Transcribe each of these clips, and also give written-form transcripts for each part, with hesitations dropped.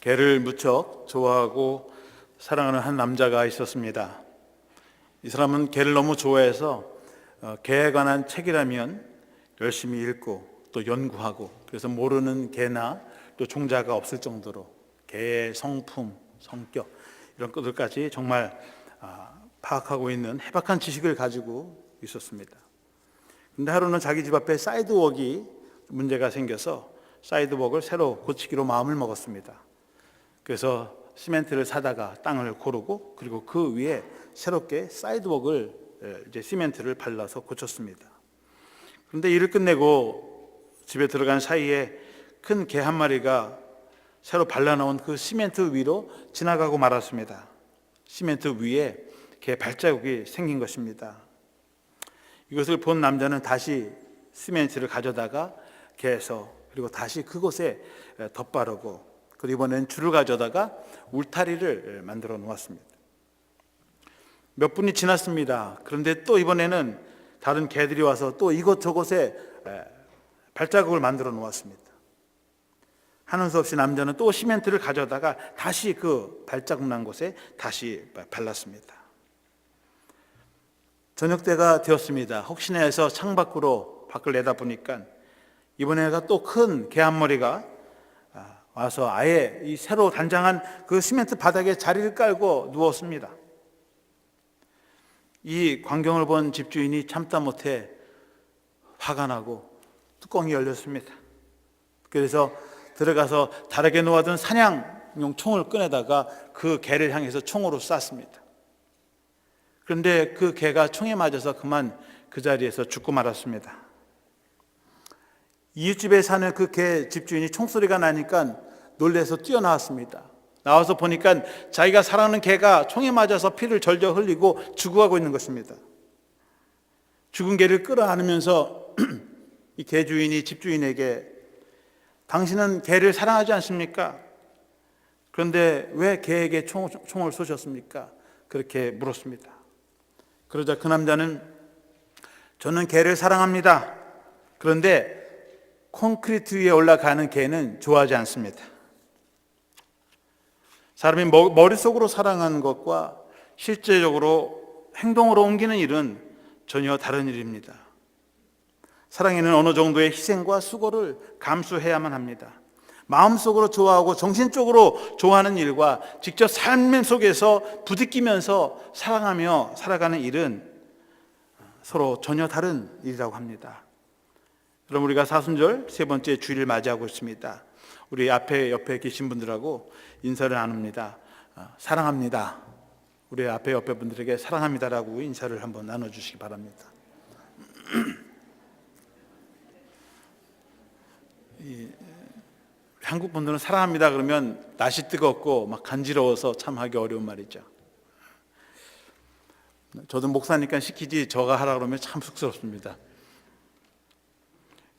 개를 무척 좋아하고 사랑하는 한 남자가 있었습니다. 이 사람은 개를 너무 좋아해서 개에 관한 책이라면 열심히 읽고 또 연구하고, 그래서 모르는 개나 또 종자가 없을 정도로 개의 성품, 성격 이런 것들까지 정말 파악하고 있는 해박한 지식을 가지고 있었습니다. 근데 하루는 자기 집 앞에 사이드웍이 문제가 생겨서 사이드웍을 새로 고치기로 마음을 먹었습니다. 그래서 시멘트를 사다가 땅을 고르고, 그리고 그 위에 새롭게 사이드웍을 시멘트를 발라서 고쳤습니다. 그런데 일을 끝내고 집에 들어간 사이에 큰 개 한 마리가 새로 발라놓은 그 시멘트 위로 지나가고 말았습니다. 시멘트 위에 개 발자국이 생긴 것입니다. 이것을 본 남자는 다시 시멘트를 가져다가 개에서, 그리고 다시 그곳에 덧바르고, 그리고 이번엔 줄을 가져다가 울타리를 만들어 놓았습니다. 몇 분이 지났습니다. 그런데 또 이번에는 다른 개들이 와서 또 이곳저곳에 발자국을 만들어 놓았습니다. 하는 수 없이 남자는 또 시멘트를 가져다가 다시 그 발자국 난 곳에 다시 발랐습니다. 저녁 때가 되었습니다. 혹시나 해서 창밖으로 밖을 내다보니까 이번에가 또 큰 개 한 마리가 와서 아예 이 새로 단장한 그 시멘트 바닥에 자리를 깔고 누웠습니다. 이 광경을 본 집주인이 참다 못해 화가 나고 뚜껑이 열렸습니다. 그래서 들어가서 다르게 놓아둔 사냥용 총을 꺼내다가 그 개를 향해서 총으로 쐈습니다. 그런데 그 개가 총에 맞아서 그만 그 자리에서 죽고 말았습니다. 이웃집에 사는 그 개 집주인이 총소리가 나니까 놀라서 뛰어나왔습니다. 나와서 보니까 자기가 사랑하는 개가 총에 맞아서 피를 절절 흘리고 죽어가고 있는 것입니다. 죽은 개를 끌어안으면서 이 개 주인이 집주인에게, 당신은 개를 사랑하지 않습니까? 그런데 왜 개에게 총을 쏘셨습니까? 그렇게 물었습니다. 그러자 그 남자는, 저는 개를 사랑합니다. 그런데 콘크리트 위에 올라가는 개는 좋아하지 않습니다. 사람이 머릿속으로 사랑하는 것과 실제적으로 행동으로 옮기는 일은 전혀 다른 일입니다. 사랑에는 어느 정도의 희생과 수고를 감수해야만 합니다. 마음속으로 좋아하고 정신적으로 좋아하는 일과 직접 삶 속에서 부딪히면서 사랑하며 살아가는 일은 서로 전혀 다른 일이라고 합니다. 그럼 우리가 사순절 세 번째 주일을 맞이하고 있습니다. 우리 옆에 계신 분들하고 인사를 나눕니다. 사랑합니다. 우리 옆에 분들에게 사랑합니다라고 인사를 한번 나눠주시기 바랍니다. 한국 분들은 사랑합니다 그러면 낯이 뜨겁고 막 간지러워서 참 하기 어려운 말이죠. 저도 목사니까 시키지 저가 하라 그러면 참 쑥스럽습니다.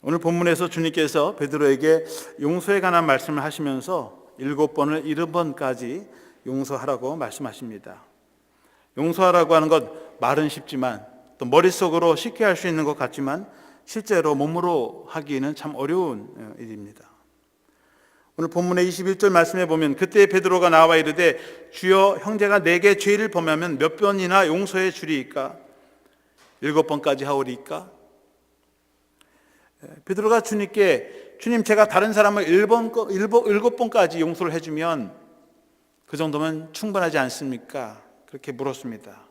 오늘 본문에서 주님께서 베드로에게 용서에 관한 말씀을 하시면서 7번을 70번까지 용서하라고 말씀하십니다. 용서하라고 하는 것 말은 쉽지만, 또 머릿속으로 쉽게 할 수 있는 것 같지만 실제로 몸으로 하기는 참 어려운 일입니다. 오늘 본문의 21절 말씀에 보면, 그때 베드로가 나와 이르되 주여, 형제가 내게 죄를 범하면 몇 번이나 용서해 주리이까? 7번까지 하오리이까? 베드로가 주님께, 주님 제가 다른 사람을 7번까지 용서를 해주면 그 정도면 충분하지 않습니까? 그렇게 물었습니다.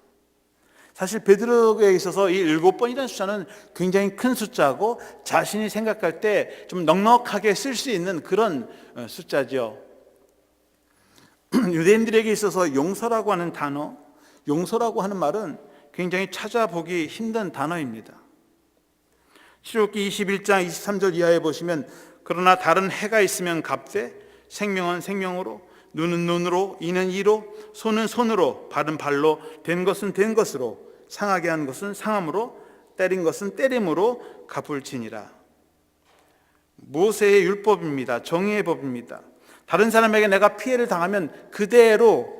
사실 베드로에게 있어서 이 7번이라는 숫자는 굉장히 큰 숫자고, 자신이 생각할 때 좀 넉넉하게 쓸 수 있는 그런 숫자죠. 유대인들에게 있어서 용서라고 하는 단어, 용서라고 하는 말은 굉장히 찾아보기 힘든 단어입니다. 출애굽기 21장 23절 이하에 보시면, 그러나 다른 해가 있으면 갚되 생명은 생명으로, 눈은 눈으로, 이는 이로, 손은 손으로, 발은 발로, 된 것은 된 것으로, 상하게 한 것은 상함으로, 때린 것은 때림으로 갚을지니라. 모세의 율법입니다. 정의의 법입니다. 다른 사람에게 내가 피해를 당하면 그대로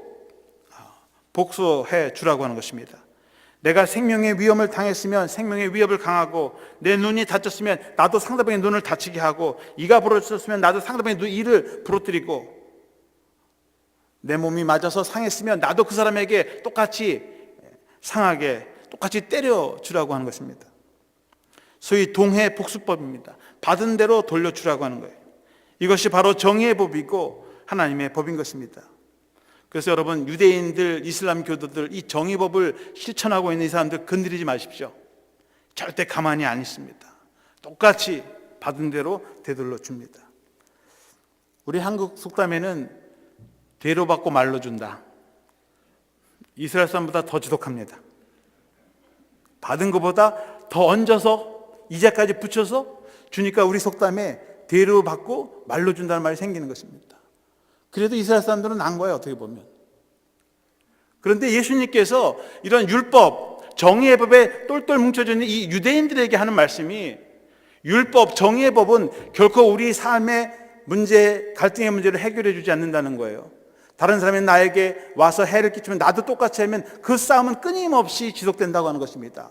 복수해 주라고 하는 것입니다. 내가 생명의 위험을 당했으면 생명의 위협을 강하고, 내 눈이 다쳤으면 나도 상대방의 눈을 다치게 하고, 이가 부러졌으면 나도 상대방의 이를 부러뜨리고, 내 몸이 맞아서 상했으면 나도 그 사람에게 똑같이 상하게 똑같이 때려주라고 하는 것입니다. 소위 동해 복수법입니다. 받은 대로 돌려주라고 하는 거예요. 이것이 바로 정의의 법이고 하나님의 법인 것입니다. 그래서 여러분, 유대인들, 이슬람 교도들 이 정의법을 실천하고 있는 이 사람들 건드리지 마십시오. 절대 가만히 안 있습니다. 똑같이 받은 대로 되돌려 줍니다. 우리 한국 속담에는 대로 받고 말로 준다. 이스라엘 사람보다 더 지독합니다. 받은 것보다 더 얹어서 이자까지 붙여서 주니까 우리 속담에 대로 받고 말로 준다는 말이 생기는 것입니다. 그래도 이스라엘 사람들은 난 거예요, 어떻게 보면. 그런데 예수님께서 이런 율법, 정의의 법에 똘똘 뭉쳐져 있는 이 유대인들에게 하는 말씀이, 율법, 정의의 법은 결코 우리 삶의 문제, 갈등의 문제를 해결해 주지 않는다는 거예요. 다른 사람이 나에게 와서 해를 끼치면 나도 똑같이 하면 그 싸움은 끊임없이 지속된다고 하는 것입니다.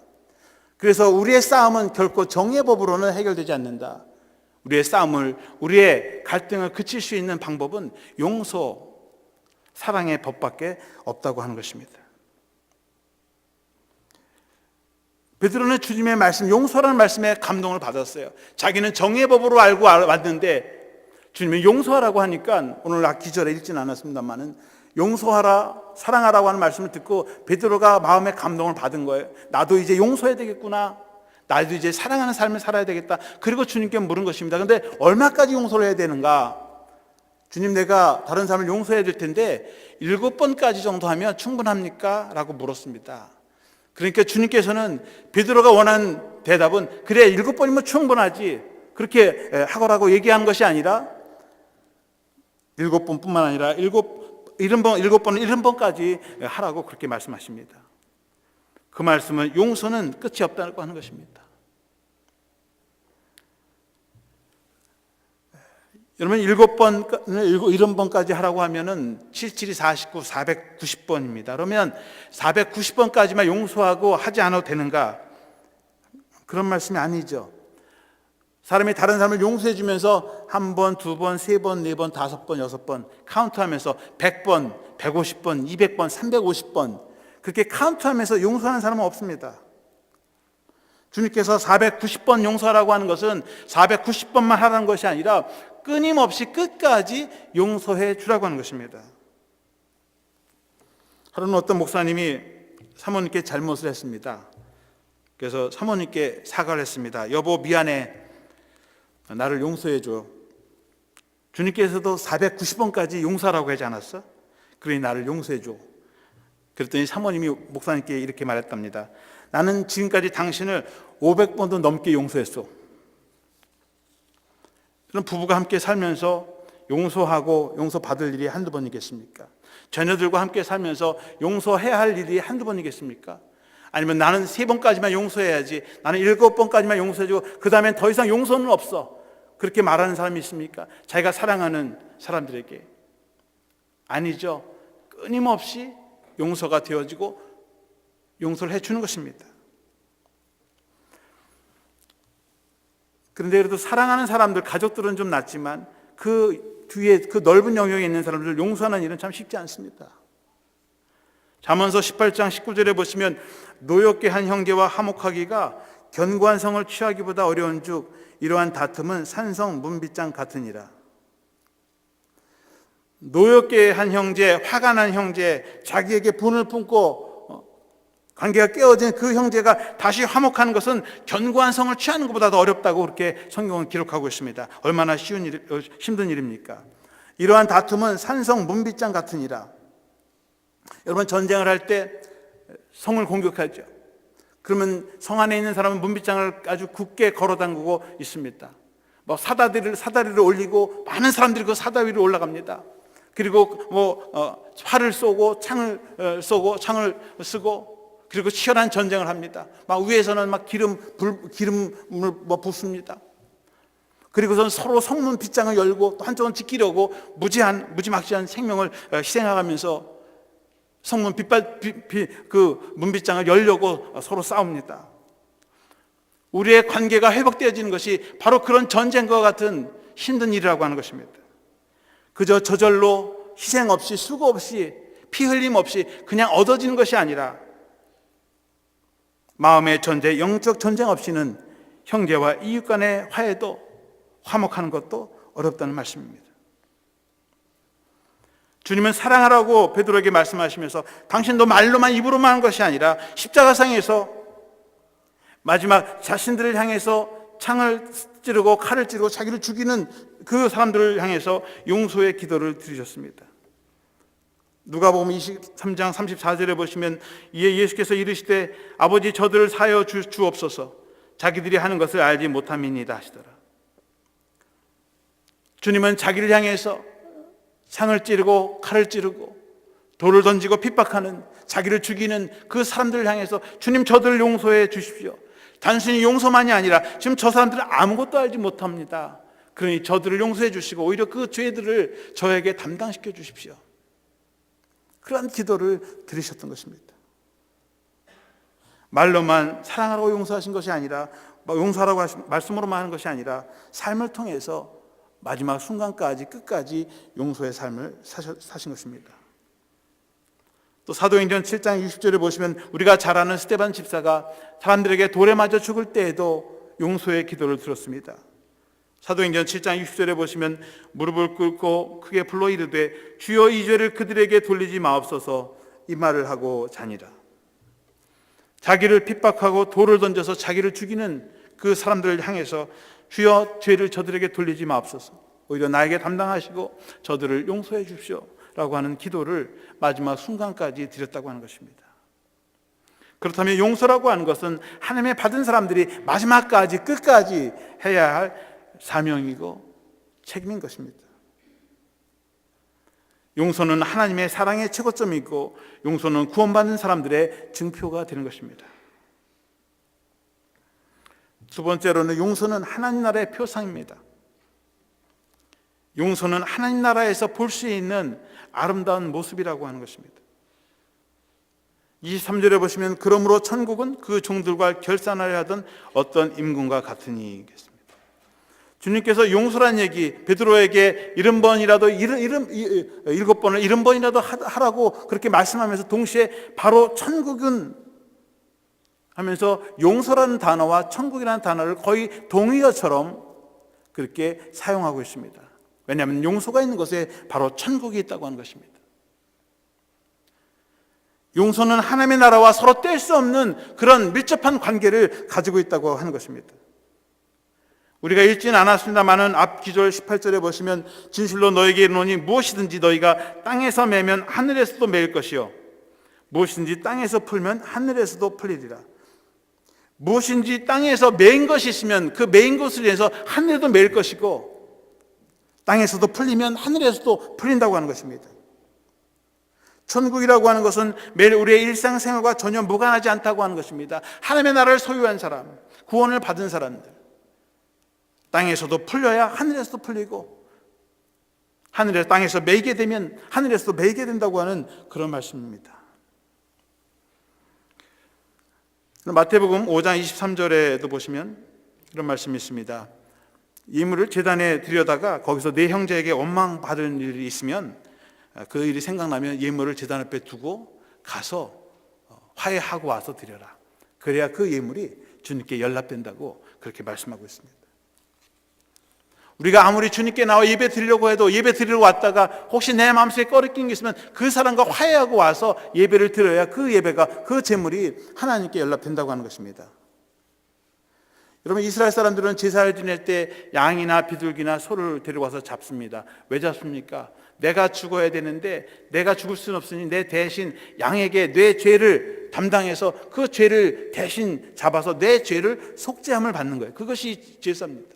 그래서 우리의 싸움은 결코 정의의 법으로는 해결되지 않는다. 우리의 싸움을, 우리의 갈등을 그칠 수 있는 방법은 용서, 사랑의 법밖에 없다고 하는 것입니다. 베드로는 주님의 말씀, 용서라는 말씀에 감동을 받았어요. 자기는 정의의 법으로 알고 왔는데 주님이 용서하라고 하니까, 오늘 기절에 읽지는 않았습니다만은 용서하라, 사랑하라고 하는 말씀을 듣고 베드로가 마음의 감동을 받은 거예요. 나도 이제 용서해야 되겠구나. 나도 이제 사랑하는 삶을 살아야 되겠다. 그리고 주님께 물은 것입니다. 그런데 얼마까지 용서를 해야 되는가? 주님, 내가 다른 사람을 용서해야 될 텐데 7번까지 정도 하면 충분합니까? 라고 물었습니다. 그러니까 주님께서는 베드로가 원하는 대답은, 그래 7번이면 충분하지, 그렇게 하거라고 얘기하는 것이 아니라 7번뿐만 아니라 7번은 7번까지 하라고 그렇게 말씀하십니다. 그 말씀은 용서는 끝이 없다고 하는 것입니다. 여러분, 7번까지 하라고 하면은 77이 49, 490번입니다. 그러면 490번까지만 용서하고 하지 않아도 되는가? 그런 말씀이 아니죠. 사람이 다른 사람을 용서해 주면서 1번, 2번, 3번, 4번, 5번, 6번 카운트하면서 100번, 150번, 200번, 350번 그렇게 카운트하면서 용서하는 사람은 없습니다. 주님께서 490번 용서하라고 하는 것은 490번만 하라는 것이 아니라 끊임없이 끝까지 용서해 주라고 하는 것입니다. 하루는 어떤 목사님이 사모님께 잘못을 했습니다. 그래서 사모님께 사과를 했습니다. 여보, 미안해. 나를 용서해 줘. 주님께서도 490번까지 용서하라고 하지 않았어? 그러니 나를 용서해 줘. 그랬더니 사모님이 목사님께 이렇게 말했답니다. 나는 지금까지 당신을 500번도 넘게 용서했어. 그럼 부부가 함께 살면서 용서하고 용서받을 일이 한두 번이겠습니까? 자녀들과 함께 살면서 용서해야 할 일이 한두 번이겠습니까? 아니면 나는 3번까지만 용서해야지, 나는 7번까지만 용서해주고 그 다음엔 더 이상 용서는 없어, 그렇게 말하는 사람이 있습니까? 자기가 사랑하는 사람들에게. 아니죠. 끊임없이 용서가 되어지고 용서를 해주는 것입니다. 그런데 그래도 사랑하는 사람들, 가족들은 좀 낫지만 그 뒤에 그 넓은 영역에 있는 사람들을 용서하는 일은 참 쉽지 않습니다. 잠언서 18장 19절에 보시면, 노엽게 한 형제와 화목하기가 견고한 성을 취하기보다 어려운즉 이러한 다툼은 산성 문빗장 같으니라. 노엽게 한 형제, 화가 난 형제, 자기에게 분을 품고 관계가 깨어진 그 형제가 다시 화목하는 것은 견고한 성을 취하는 것보다 더 어렵다고 그렇게 성경은 기록하고 있습니다. 얼마나 힘든 일입니까? 이러한 다툼은 산성 문빗장 같으니라. 여러분, 전쟁을 할 때 성을 공격하죠. 그러면 성 안에 있는 사람은 문빗장을 아주 굳게 걸어 담그고 있습니다. 뭐 사다리를 올리고 많은 사람들이 그 사다리 위로 올라갑니다. 그리고 활을 쏘고 창을 쓰고, 그리고 치열한 전쟁을 합니다. 막 위에서는 막 기름을 붓습니다. 그리고선 서로 성문 빗장을 열고 또 한쪽은 지키려고 무지막지한 생명을 희생하면서 성문 그 문빗장을 열려고 서로 싸웁니다. 우리의 관계가 회복되어지는 것이 바로 그런 전쟁과 같은 힘든 일이라고 하는 것입니다. 그저 저절로 희생 없이, 수고 없이, 피 흘림 없이 그냥 얻어지는 것이 아니라 마음의 전쟁, 영적 전쟁 없이는 형제와 이웃 간의 화해도, 화목하는 것도 어렵다는 말씀입니다. 주님은 사랑하라고 베드로에게 말씀하시면서 당신도 말로만, 입으로만 하는 것이 아니라 십자가상에서 마지막 자신들을 향해서 창을 찌르고 칼을 찌르고 자기를 죽이는 그 사람들을 향해서 용서의 기도를 드리셨습니다. 누가복음 23장 34절에 보시면 이에 예수께서 이르시되 아버지 저들을 사하여 주옵소서 자기들이 하는 것을 알지 못함이니이다 하시더라. 주님은 자기를 향해서 창을 찌르고 칼을 찌르고 돌을 던지고 핍박하는, 자기를 죽이는 그 사람들을 향해서 주님 저들을 용서해 주십시오. 단순히 용서만이 아니라 지금 저 사람들은 아무것도 알지 못합니다. 그러니 저들을 용서해 주시고 오히려 그 죄들을 저에게 담당시켜 주십시오. 그런 기도를 드리셨던 것입니다. 말로만 사랑하라고 용서하신 것이 아니라, 용서하라고 말씀으로만 하는 것이 아니라 삶을 통해서 마지막 순간까지 끝까지 용서의 삶을 사신 것입니다. 또 사도행전 7장 60절에 보시면 우리가 잘 아는 스데반 집사가 사람들에게 돌에 맞아 죽을 때에도 용서의 기도를 들었습니다. 사도행전 7장 60절에 보시면 무릎을 꿇고 크게 불러 이르되 주여 이 죄를 그들에게 돌리지 마옵소서 이 말을 하고 자니라. 자기를 핍박하고 돌을 던져서 자기를 죽이는 그 사람들을 향해서 주여 죄를 저들에게 돌리지 마옵소서, 오히려 나에게 담당하시고 저들을 용서해 주십시오 라고 하는 기도를 마지막 순간까지 드렸다고 하는 것입니다. 그렇다면 용서라고 하는 것은 하나님의 받은 사람들이 마지막까지 끝까지 해야 할 사명이고 책임인 것입니다. 용서는 하나님의 사랑의 최고점이고 용서는 구원받는 사람들의 증표가 되는 것입니다. 두 번째로는 용서는 하나님 나라의 표상입니다. 용서는 하나님 나라에서 볼 수 있는 아름다운 모습이라고 하는 것입니다. 23절에 보시면 그러므로 천국은 그 종들과 결산하려 하던 어떤 임금과 같으니 겠습니다. 주님께서 용서란 얘기, 베드로에게 70번이라도 7번을 70번이라도 하라고 그렇게 말씀하면서 동시에 바로 천국은 하면서 용서라는 단어와 천국이라는 단어를 거의 동의어처럼 그렇게 사용하고 있습니다. 왜냐하면 용서가 있는 곳에 바로 천국이 있다고 하는 것입니다. 용서는 하나님의 나라와 서로 뗄 수 없는 그런 밀접한 관계를 가지고 있다고 하는 것입니다. 우리가 읽지는 않았습니다마는 앞 기절 18절에 보시면 진실로 너에게 이르노니 무엇이든지 너희가 땅에서 매면 하늘에서도 매일 것이요 무엇이든지 땅에서 풀면 하늘에서도 풀리리라. 무엇인지 땅에서 매인 것이 있으면 그 매인 것을 위해서 하늘에도 매일 것이고 땅에서도 풀리면 하늘에서도 풀린다고 하는 것입니다. 천국이라고 하는 것은 매일 우리의 일상생활과 전혀 무관하지 않다고 하는 것입니다. 하나님의 나라를 소유한 사람, 구원을 받은 사람들, 땅에서도 풀려야 하늘에서도 풀리고 하늘에서 땅에서 매이게 되면 하늘에서도 매이게 된다고 하는 그런 말씀입니다. 마태복음 5장 23절에도 보시면 이런 말씀이 있습니다. 예물을 제단에 드려다가 거기서 내 형제에게 원망받은 일이 있으면 그 일이 생각나면 예물을 제단 앞에 두고 가서 화해하고 와서 드려라. 그래야 그 예물이 주님께 연락된다고 그렇게 말씀하고 있습니다. 우리가 아무리 주님께 나와 예배 드리려고 해도 예배 드리러 왔다가 혹시 내 마음속에 꺼리낀 게 있으면 그 사람과 화해하고 와서 예배를 드려야 그 예배가, 그 제물이 하나님께 연락된다고 하는 것입니다. 여러분, 이스라엘 사람들은 제사를 지낼 때 양이나 비둘기나 소를 데려와서 잡습니다. 왜 잡습니까? 내가 죽어야 되는데 내가 죽을 수는 없으니 내 대신 양에게 내 죄를 담당해서 그 죄를 대신 잡아서 내 죄를 속죄함을 받는 거예요. 그것이 제사입니다.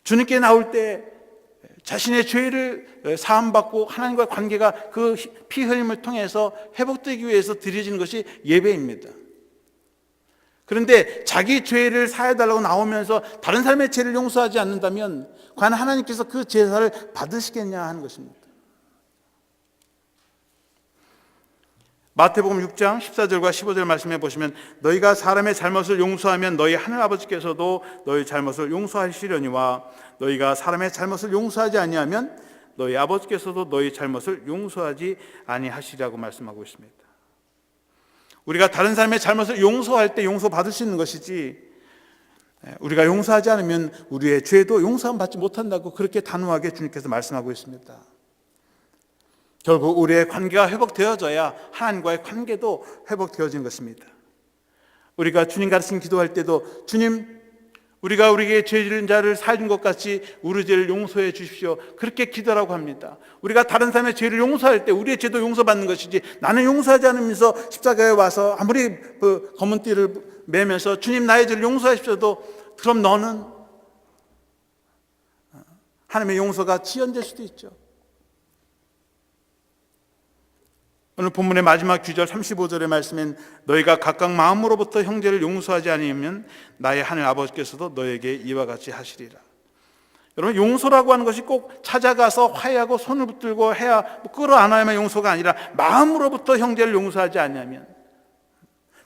주님께 나올 때 자신의 죄를 사함받고 하나님과의 관계가 그 피 흘림을 통해서 회복되기 위해서 드려지는 것이 예배입니다. 그런데 자기 죄를 사해달라고 나오면서 다른 사람의 죄를 용서하지 않는다면 과연 하나님께서 그 제사를 받으시겠냐 하는 것입니다. 마태복음 6장 14절과 15절 말씀해 보시면 너희가 사람의 잘못을 용서하면 너희 하늘 아버지께서도 너희 잘못을 용서하시려니와 너희가 사람의 잘못을 용서하지 아니하면 너희 아버지께서도 너희 잘못을 용서하지 아니하시리라고 말씀하고 있습니다. 우리가 다른 사람의 잘못을 용서할 때 용서받을 수 있는 것이지, 우리가 용서하지 않으면 우리의 죄도 용서함 받지 못한다고 그렇게 단호하게 주님께서 말씀하고 있습니다. 결국 우리의 관계가 회복되어져야 하나님과의 관계도 회복되어지는 것입니다. 우리가 주님 가르친 기도할 때도 주님, 우리가 우리에게 죄 지은 자를 사해준 것 같이 우리 죄를 용서해 주십시오, 그렇게 기도라고 합니다. 우리가 다른 사람의 죄를 용서할 때 우리의 죄도 용서받는 것이지, 나는 용서하지 않으면서 십자가에 와서 아무리 그 검은 띠를 매면서 주님 나의 죄를 용서하십시오도, 그럼 너는 하나님의 용서가 지연될 수도 있죠. 오늘 본문의 마지막 구절 35절의 말씀엔 너희가 각각 마음으로부터 형제를 용서하지 않으면 나의 하늘 아버지께서도 너에게 이와 같이 하시리라. 여러분, 용서라고 하는 것이 꼭 찾아가서 화해하고 손을 붙들고 해야, 끌어안아야만 용서가 아니라 마음으로부터 형제를 용서하지 않으면,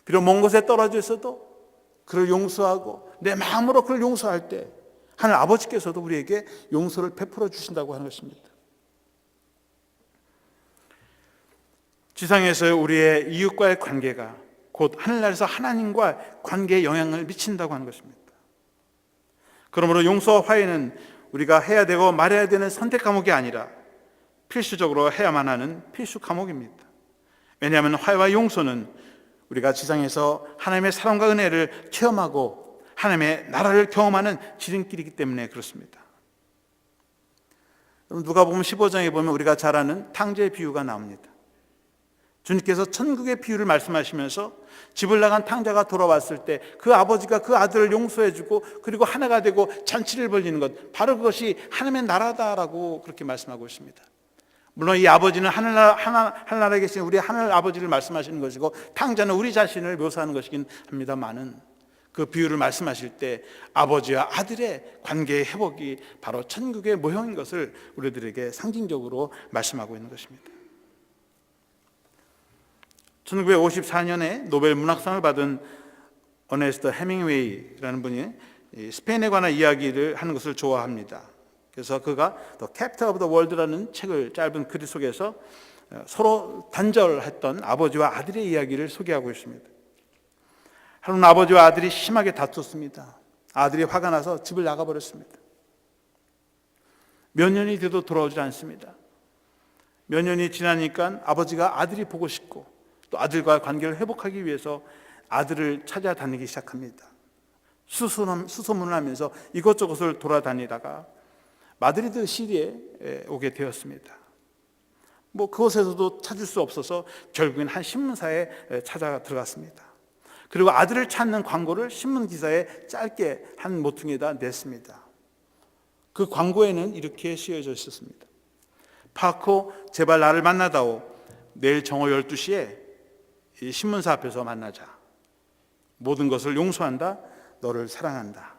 비록 먼 곳에 떨어져 있어도 그를 용서하고 내 마음으로 그를 용서할 때 하늘 아버지께서도 우리에게 용서를 베풀어 주신다고 하는 것입니다. 지상에서 우리의 이웃과의 관계가 곧 하늘나라에서 하나님과 관계에 영향을 미친다고 하는 것입니다. 그러므로 용서와 화해는 우리가 해야 되고 말해야 되는 선택 과목이 아니라 필수적으로 해야만 하는 필수 과목입니다. 왜냐하면 화해와 용서는 우리가 지상에서 하나님의 사랑과 은혜를 체험하고 하나님의 나라를 경험하는 지름길이기 때문에 그렇습니다. 누가복음 15장에 보면 우리가 잘 아는 탕자의 비유가 나옵니다. 주님께서 천국의 비유를 말씀하시면서 집을 나간 탕자가 돌아왔을 때 그 아버지가 그 아들을 용서해주고 그리고 하나가 되고 잔치를 벌리는 것, 바로 그것이 하나님의 나라다라고 그렇게 말씀하고 있습니다. 물론 이 아버지는 하늘나라에 계신 우리 하늘 아버지를 말씀하시는 것이고, 탕자는 우리 자신을 묘사하는 것이긴 합니다만은, 그 비유를 말씀하실 때 아버지와 아들의 관계의 회복이 바로 천국의 모형인 것을 우리들에게 상징적으로 말씀하고 있는 것입니다. 1954년에 노벨 문학상을 받은 어네스트 헤밍웨이라는 분이 스페인에 관한 이야기를 하는 것을 좋아합니다. 그래서 그가 The Capital of the World라는 책을, 짧은 글 속에서 서로 단절했던 아버지와 아들의 이야기를 소개하고 있습니다. 하루는 아버지와 아들이 심하게 다퉜습니다. 아들이 화가 나서 집을 나가버렸습니다. 몇 년이 돼도 돌아오지 않습니다. 몇 년이 지나니까 아버지가 아들이 보고 싶고 또 아들과의 관계를 회복하기 위해서 아들을 찾아다니기 시작합니다. 수소문을 하면서 이것저것을 돌아다니다가 마드리드 시리에 오게 되었습니다. 그곳에서도 찾을 수 없어서 결국엔 한 신문사에 찾아 들어갔습니다. 그리고 아들을 찾는 광고를 신문 기사에 짧게 한 모퉁이에다 냈습니다. 그 광고에는 이렇게 쓰여져 있었습니다. 파코, 제발 나를 만나다오. 내일 정오 12시에 이 신문사 앞에서 만나자. 모든 것을 용서한다. 너를 사랑한다.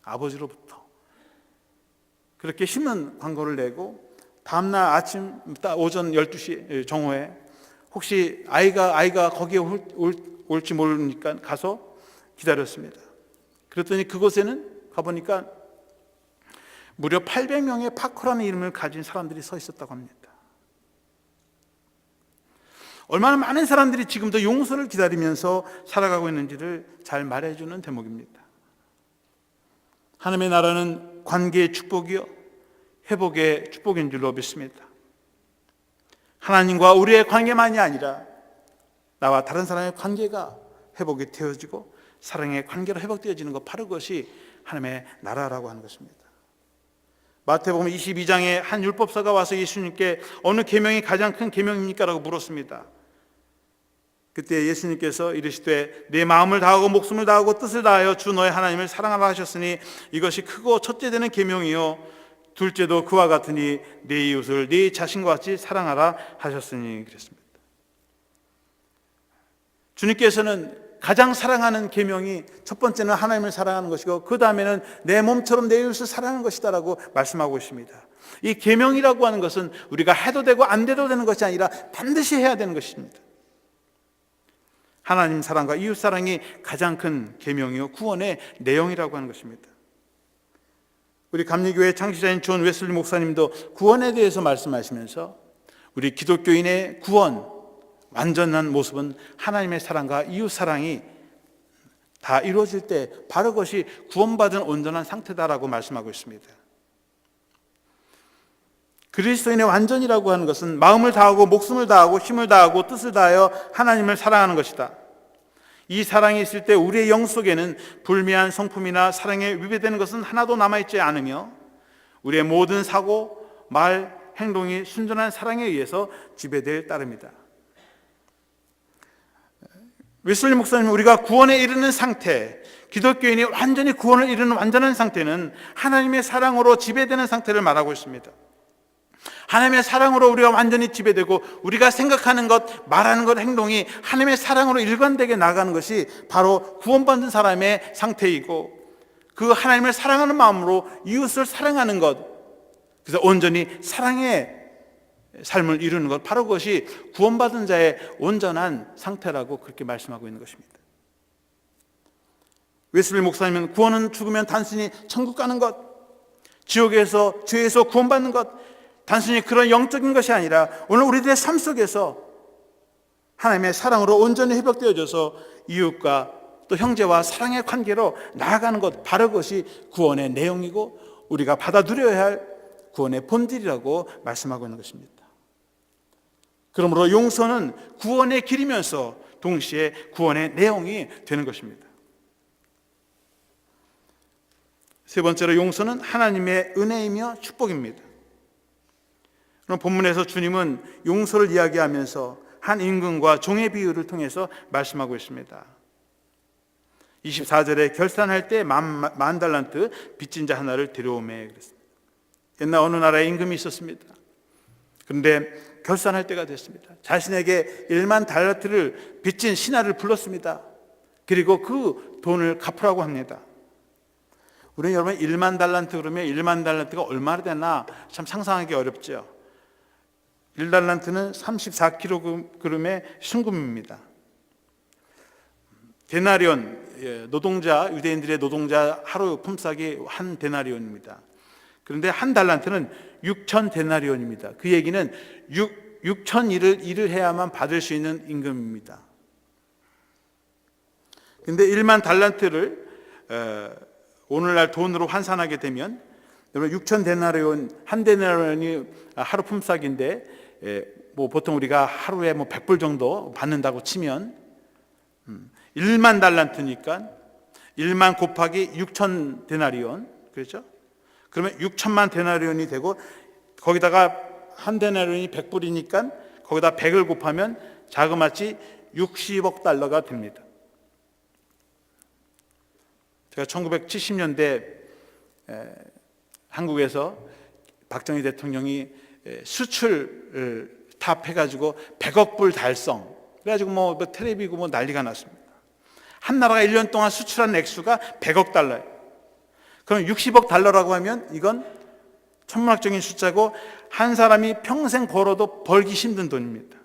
아버지로부터. 그렇게 신문 광고를 내고 다음날 아침 오전 12시 정오에 혹시 아이가 거기에 올지 모르니까 가서 기다렸습니다. 그랬더니 그곳에는 가보니까 무려 800명의 파코라는 이름을 가진 사람들이 서 있었다고 합니다. 얼마나 많은 사람들이 지금도 용서를 기다리면서 살아가고 있는지를 잘 말해주는 대목입니다. 하나님의 나라는 관계의 축복이요 회복의 축복인 줄로 믿습니다. 하나님과 우리의 관계만이 아니라 나와 다른 사람의 관계가 회복이 되어지고 사랑의 관계로 회복되어지는 것, 바로 그것이 하나님의 나라라고 하는 것입니다. 마태복음 22장에 한 율법사가 와서 예수님께 어느 계명이 가장 큰 계명입니까? 라고 물었습니다. 그때 예수님께서 이르시되 내 마음을 다하고 목숨을 다하고 뜻을 다하여 주 너의 하나님을 사랑하라 하셨으니 이것이 크고 첫째 되는 계명이요 둘째도 그와 같으니 네 이웃을 네 자신과 같이 사랑하라 하셨으니 그랬습니다. 주님께서는 가장 사랑하는 계명이 첫 번째는 하나님을 사랑하는 것이고 그 다음에는 내 몸처럼 내 이웃을 사랑하는 것이다라고 말씀하고 있습니다. 이 계명이라고 하는 것은 우리가 해도 되고 안 돼도 되는 것이 아니라 반드시 해야 되는 것입니다. 하나님 사랑과 이웃 사랑이 가장 큰 계명이요 구원의 내용이라고 하는 것입니다. 우리 감리교회 창시자인 존 웨슬리 목사님도 구원에 대해서 말씀하시면서 우리 기독교인의 구원, 완전한 모습은 하나님의 사랑과 이웃 사랑이 다 이루어질 때 바로 그것이 구원받은 온전한 상태다라고 말씀하고 있습니다. 그리스도인의 완전이라고 하는 것은 마음을 다하고 목숨을 다하고 힘을 다하고 뜻을 다하여 하나님을 사랑하는 것이다. 이 사랑이 있을 때 우리의 영 속에는 불미한 성품이나 사랑에 위배되는 것은 하나도 남아있지 않으며 우리의 모든 사고, 말, 행동이 순전한 사랑에 의해서 지배될 따름이다. 웨슬리 목사님은 우리가 구원에 이르는 상태, 기독교인이 완전히 구원을 이루는 완전한 상태는 하나님의 사랑으로 지배되는 상태를 말하고 있습니다. 하나님의 사랑으로 우리가 완전히 지배되고 우리가 생각하는 것, 말하는 것, 행동이 하나님의 사랑으로 일관되게 나가는 것이 바로 구원받은 사람의 상태이고 그 하나님을 사랑하는 마음으로 이웃을 사랑하는 것, 그래서 온전히 사랑의 삶을 이루는 것, 바로 그것이 구원받은 자의 온전한 상태라고 그렇게 말씀하고 있는 것입니다. 웨슬리 목사님은 구원은 죽으면 단순히 천국 가는 것, 지옥에서 죄에서 구원받는 것, 단순히 그런 영적인 것이 아니라 오늘 우리들의 삶 속에서 하나님의 사랑으로 온전히 회복되어져서 이웃과 또 형제와 사랑의 관계로 나아가는 것, 바로 그것이 구원의 내용이고 우리가 받아 누려야 할 구원의 본질이라고 말씀하고 있는 것입니다. 그러므로 용서는 구원의 길이면서 동시에 구원의 내용이 되는 것입니다. 세 번째로 용서는 하나님의 은혜이며 축복입니다. 그럼 본문에서 주님은 용서를 이야기하면서 한 임금과 종의 비유를 통해서 말씀하고 있습니다. 24절에 결산할 때 만 달란트 빚진 자 하나를 데려오매 그랬습니다. 옛날 어느 나라에 임금이 있었습니다. 그런데 결산할 때가 됐습니다. 자신에게 1만 달란트를 빚진 신하를 불렀습니다. 그리고 그 돈을 갚으라고 합니다. 우리 여러분 1만 달란트 그러면 1만 달란트가 얼마나 되나 참 상상하기 어렵죠. 1달란트는 34kg의 순금입니다. 데나리온, 노동자, 유대인들의 노동자 하루 품삯이 한 데나리온입니다. 그런데 한 달란트는 6천 데나리온입니다. 그 얘기는 6천 일을 해야만 받을 수 있는 임금입니다. 그런데 1만 달란트를 오늘날 돈으로 환산하게 되면 6천 데나리온, 한 데나리온이 하루 품삯인데 뭐 보통 우리가 하루에 100불 정도 받는다고 치면 1만 달란트니까 1만 곱하기 6천 데나리온, 그렇죠? 그러면 6천만 데나리온이 되고 거기다가 한 데나리온이 100불이니까 거기다 100을 곱하면 자그마치 60억 달러가 됩니다. 제가 1970년대 한국에서 박정희 대통령이 수출 탑해가지고 100억 불 달성, 그래가지고 뭐 텔레비고 뭐 난리가 났습니다. 한 나라가 1년 동안 수출한 액수가 100억 달러예요. 그럼 60억 달러라고 하면 이건 천문학적인 숫자고 한 사람이 평생 벌어도 벌기 힘든 돈입니다.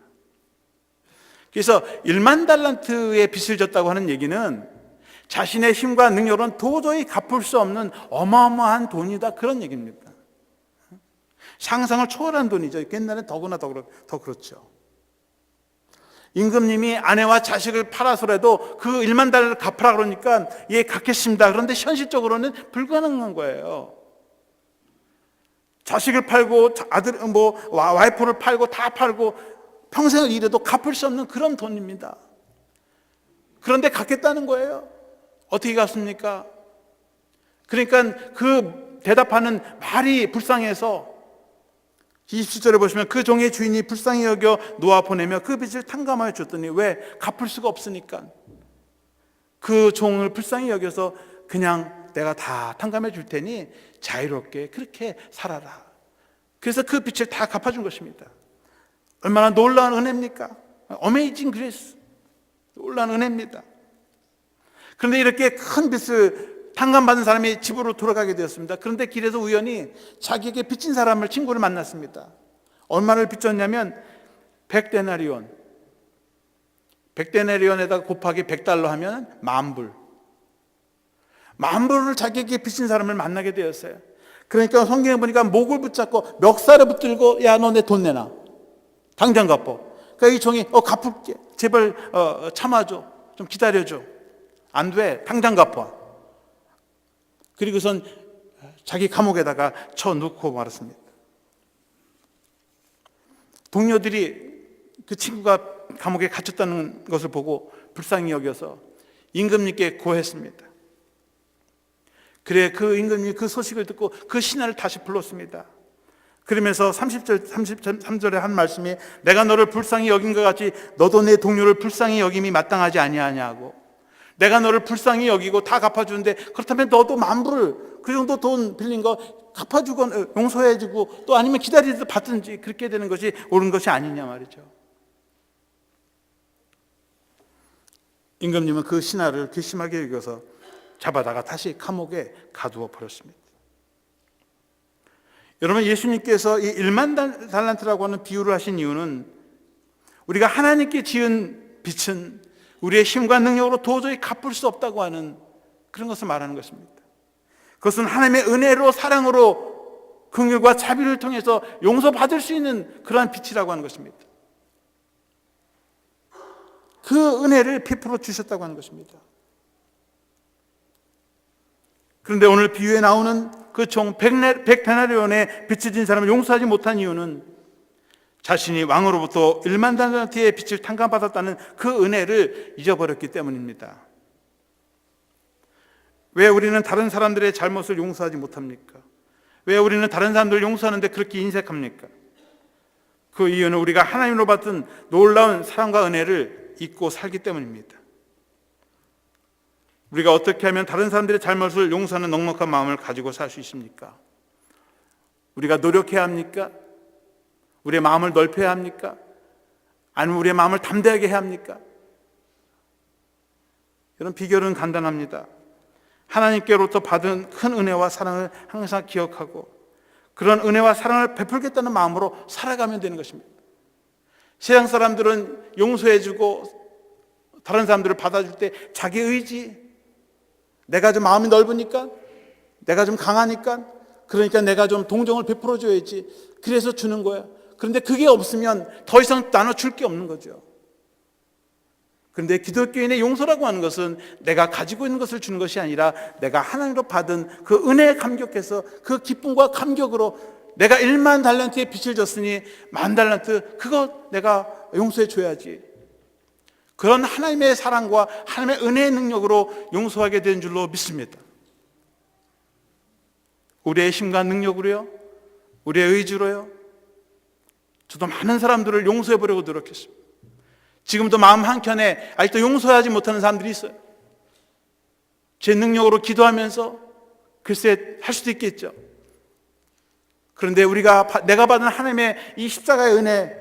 그래서 1만 달란트의 빚을 졌다고 하는 얘기는 자신의 힘과 능력은 도저히 갚을 수 없는 어마어마한 돈이다, 그런 얘기입니다. 상상을 초월한 돈이죠. 옛날엔 더구나 더 그렇죠. 임금님이 아내와 자식을 팔아서라도 그 1만 달러를 갚으라 그러니까 예, 갚겠습니다. 그런데 현실적으로는 불가능한 거예요. 자식을 팔고 아들 와이프를 팔고 다 팔고 평생을 일해도 갚을 수 없는 그런 돈입니다. 그런데 갚겠다는 거예요. 어떻게 갚습니까? 그러니까 그 대답하는 말이 불쌍해서 27절에 보시면 그 종의 주인이 불쌍히 여겨 놓아 보내며 그 빚을 탕감하여 줬더니, 왜? 갚을 수가 없으니까. 그 종을 불쌍히 여겨서 그냥 내가 다 탕감해 줄 테니 자유롭게 그렇게 살아라. 그래서 그 빚을 다 갚아준 것입니다. 얼마나 놀라운 은혜입니까? 어메이징 그레이스, 놀라운 은혜입니다. 그런데 이렇게 큰 빚을 탕감받은 사람이 집으로 돌아가게 되었습니다. 그런데 길에서 우연히 자기에게 빚진 친구를 만났습니다. 얼마를 빚졌냐면 100데나리온, 100데나리온에다가 곱하기 100달러 하면 10,000불. 10,000불을 자기에게 빚진 사람을 만나게 되었어요. 그러니까 성경에 보니까 목을 붙잡고 멱살을 붙들고, 야, 너 내 돈 내놔. 당장 갚어. 그러니까 이 종이 갚을게. 제발 참아줘. 좀 기다려줘. 안 돼. 당장 갚아. 그리고선 자기 감옥에다가 쳐놓고 말았습니다. 동료들이 그 친구가 감옥에 갇혔다는 것을 보고 불쌍히 여겨서 임금님께 고했습니다. 그래, 그 임금님이 그 소식을 듣고 그 신하를 다시 불렀습니다. 그러면서 33절에 한 말씀이, 내가 너를 불쌍히 여긴 것 같이 너도 내 동료를 불쌍히 여김이 마땅하지 아니하냐고. 내가 너를 불쌍히 여기고 다 갚아주는데, 그렇다면 너도 10,000불을, 그 정도 돈 빌린 거 갚아주고 용서해주고, 또 아니면 기다리듯 받든지, 그렇게 되는 것이 옳은 것이 아니냐 말이죠. 임금님은 그 신하를 괘씸하게 여겨서 잡아다가 다시 감옥에 가두어 버렸습니다. 여러분, 예수님께서 이 1만 달란트라고 하는 비유를 하신 이유는, 우리가 하나님께 지은 빚은 우리의 힘과 능력으로 도저히 갚을 수 없다고 하는 그런 것을 말하는 것입니다. 그것은 하나님의 은혜로, 사랑으로, 긍휼과 자비를 통해서 용서받을 수 있는 그러한 빚이라고 하는 것입니다. 그 은혜를 베풀어 주셨다고 하는 것입니다. 그런데 오늘 비유에 나오는 그 종 100데나리온의 빚을 진 사람을 용서하지 못한 이유는, 자신이 왕으로부터 1만 달란트의 빚을 탕감받았다는 그 은혜를 잊어버렸기 때문입니다. 왜 우리는 다른 사람들의 잘못을 용서하지 못합니까? 왜 우리는 다른 사람들을 용서하는데 그렇게 인색합니까? 그 이유는 우리가 하나님으로 받은 놀라운 사랑과 은혜를 잊고 살기 때문입니다. 우리가 어떻게 하면 다른 사람들의 잘못을 용서하는 넉넉한 마음을 가지고 살 수 있습니까? 우리가 노력해야 합니까? 우리의 마음을 넓혀야 합니까? 아니면 우리의 마음을 담대하게 해야 합니까? 이런 비결은 간단합니다. 하나님께로부터 받은 큰 은혜와 사랑을 항상 기억하고, 그런 은혜와 사랑을 베풀겠다는 마음으로 살아가면 되는 것입니다. 세상 사람들은 용서해주고 다른 사람들을 받아줄 때 자기 의지, 내가 좀 마음이 넓으니까, 내가 좀 강하니까, 그러니까 내가 좀 동정을 베풀어줘야지, 그래서 주는 거야. 그런데 그게 없으면 더 이상 나눠줄 게 없는 거죠. 그런데 기독교인의 용서라고 하는 것은 내가 가지고 있는 것을 주는 것이 아니라, 내가 하나님으로 받은 그 은혜에 감격해서 그 기쁨과 감격으로, 내가 1만 달란트의 빚을 졌으니 10,000달란트 그거 내가 용서해 줘야지. 그런 하나님의 사랑과 하나님의 은혜의 능력으로 용서하게 된 줄로 믿습니다. 우리의 힘과 능력으로요, 우리의 의지로요, 저도 많은 사람들을 용서해 보려고 노력했습니다. 지금도 마음 한켠에 아직도 용서하지 못하는 사람들이 있어요. 제 능력으로 기도하면서 글쎄 할 수도 있겠죠. 그런데 내가 받은 하나님의 이 십자가의 은혜,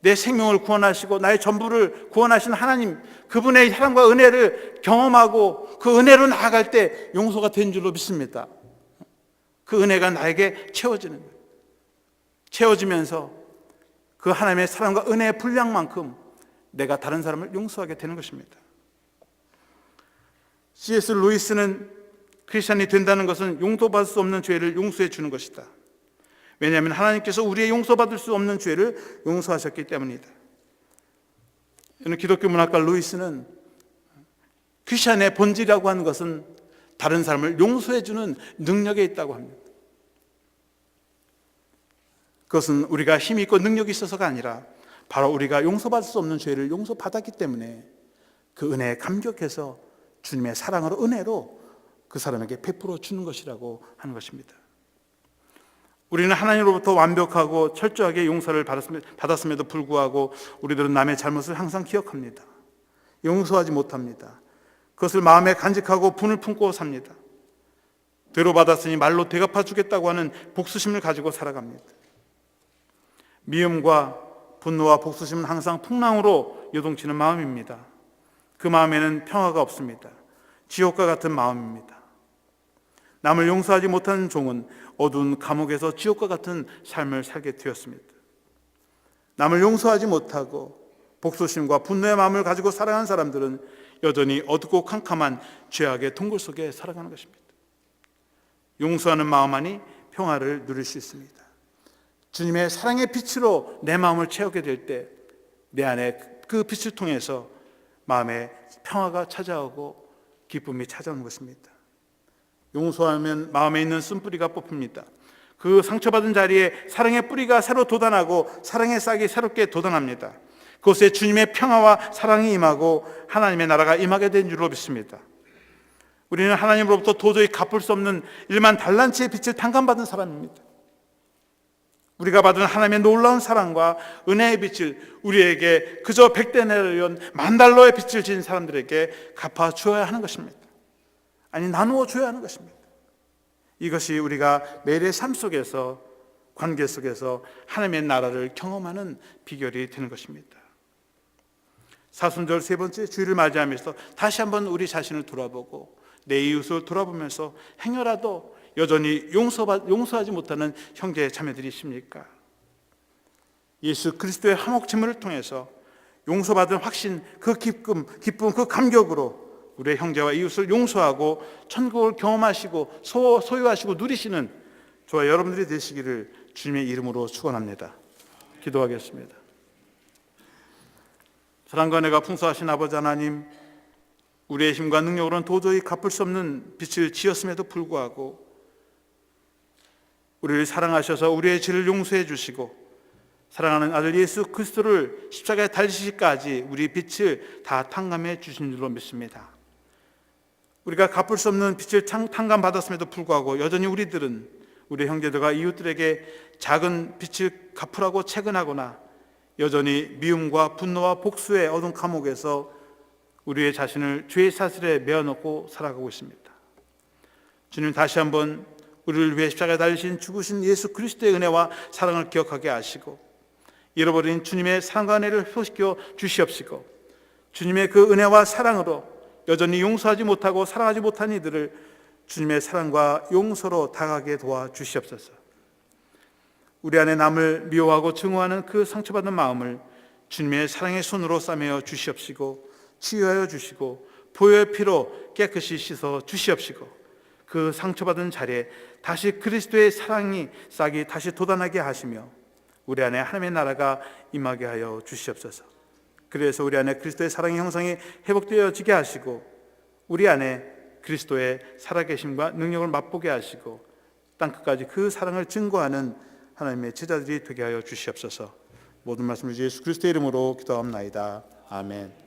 내 생명을 구원하시고 나의 전부를 구원하신 하나님, 그분의 사랑과 은혜를 경험하고 그 은혜로 나아갈 때 용서가 된 줄로 믿습니다. 그 은혜가 나에게 채워지는 거예요. 채워지면서 그 하나님의 사랑과 은혜의 분량만큼 내가 다른 사람을 용서하게 되는 것입니다. C.S. 루이스는 크리스찬이 된다는 것은 용서받을 수 없는 죄를 용서해 주는 것이다. 왜냐하면 하나님께서 우리의 용서받을 수 없는 죄를 용서하셨기 때문이다. 기독교 문학가 루이스는 크리스찬의 본질이라고 하는 것은 다른 사람을 용서해 주는 능력에 있다고 합니다. 그것은 우리가 힘이 있고 능력이 있어서가 아니라, 바로 우리가 용서받을 수 없는 죄를 용서받았기 때문에 그 은혜에 감격해서 주님의 사랑으로, 은혜로 그 사람에게 베풀어 주는 것이라고 하는 것입니다. 우리는 하나님으로부터 완벽하고 철저하게 용서를 받았음에도 불구하고 우리들은 남의 잘못을 항상 기억합니다. 용서하지 못합니다. 그것을 마음에 간직하고 분을 품고 삽니다. 되로 받았으니 말로 되갚아 주겠다고 하는 복수심을 가지고 살아갑니다. 미움과 분노와 복수심은 항상 풍랑으로 요동치는 마음입니다. 그 마음에는 평화가 없습니다. 지옥과 같은 마음입니다. 남을 용서하지 못하는 종은 어두운 감옥에서 지옥과 같은 삶을 살게 되었습니다. 남을 용서하지 못하고 복수심과 분노의 마음을 가지고 살아가는 사람들은 여전히 어둡고 캄캄한 죄악의 동굴 속에 살아가는 것입니다. 용서하는 마음만이 평화를 누릴 수 있습니다. 주님의 사랑의 빛으로 내 마음을 채우게 될 때 내 안에 그 빛을 통해서 마음에 평화가 찾아오고 기쁨이 찾아오는 것입니다. 용서하면 마음에 있는 쓴뿌리가 뽑힙니다. 그 상처받은 자리에 사랑의 뿌리가 새로 돋아나고 사랑의 싹이 새롭게 돋아납니다. 그곳에 주님의 평화와 사랑이 임하고 하나님의 나라가 임하게 된 줄로 믿습니다. 우리는 하나님으로부터 도저히 갚을 수 없는 일만 달란치의 빛을 탕감받은 사람입니다. 우리가 받은 하나님의 놀라운 사랑과 은혜의 빛을 우리에게 그저 100데나리온 $10,000의 빛을 지닌 사람들에게 갚아 주어야 하는 것입니다. 아니, 나누어 줘야 하는 것입니다. 이것이 우리가 매일의 삶 속에서, 관계 속에서 하나님의 나라를 경험하는 비결이 되는 것입니다. 사순절 세 번째 주일을 맞이하면서 다시 한번 우리 자신을 돌아보고 내 이웃을 돌아보면서 행여라도 여전히 용서하지 못하는 형제 자매들이십니까? 예수 그리스도의 화목제물을 통해서 용서받은 확신, 그 기쁨, 그 감격으로 우리의 형제와 이웃을 용서하고 천국을 경험하시고 소유하시고 누리시는 저와 여러분들이 되시기를 주님의 이름으로 축원합니다. 기도하겠습니다. 사랑과 은혜가 풍성하신 아버지 하나님, 우리의 힘과 능력으로는 도저히 갚을 수 없는 빚을 지었음에도 불구하고 우리를 사랑하셔서 우리의 죄를 용서해 주시고 사랑하는 아들 예수 그리스도를 십자가에 달리시기까지 우리 빚을 다 탕감해 주신 줄로 믿습니다. 우리가 갚을 수 없는 빚을 탕감받았음에도 불구하고 여전히 우리들은 우리 형제들과 이웃들에게 작은 빚을 갚으라고 채근하거나 여전히 미움과 분노와 복수의 어두운 감옥에서 우리의 자신을 죄의 사슬에 메어놓고 살아가고 있습니다. 주님, 다시 한번 우리를 위해 십자가에 달리신 죽으신 예수 그리스도의 은혜와 사랑을 기억하게 하시고 잃어버린 주님의 사랑과 은혜를 회복시켜 주시옵시고 주님의 그 은혜와 사랑으로 여전히 용서하지 못하고 사랑하지 못한 이들을 주님의 사랑과 용서로 다가가게 도와주시옵소서. 우리 안에 남을 미워하고 증오하는 그 상처받은 마음을 주님의 사랑의 손으로 싸매어 주시옵시고 치유하여 주시고 보혈의 피로 깨끗이 씻어 주시옵시고 그 상처받은 자리에 다시 그리스도의 사랑이 싹이 다시 돋아나게 하시며 우리 안에 하나님의 나라가 임하게 하여 주시옵소서. 그래서 우리 안에 그리스도의 사랑의 형성이 회복되어지게 하시고 우리 안에 그리스도의 살아계심과 능력을 맛보게 하시고 땅끝까지 그 사랑을 증거하는 하나님의 제자들이 되게 하여 주시옵소서. 모든 말씀을 예수 그리스도의 이름으로 기도합나이다. 아멘.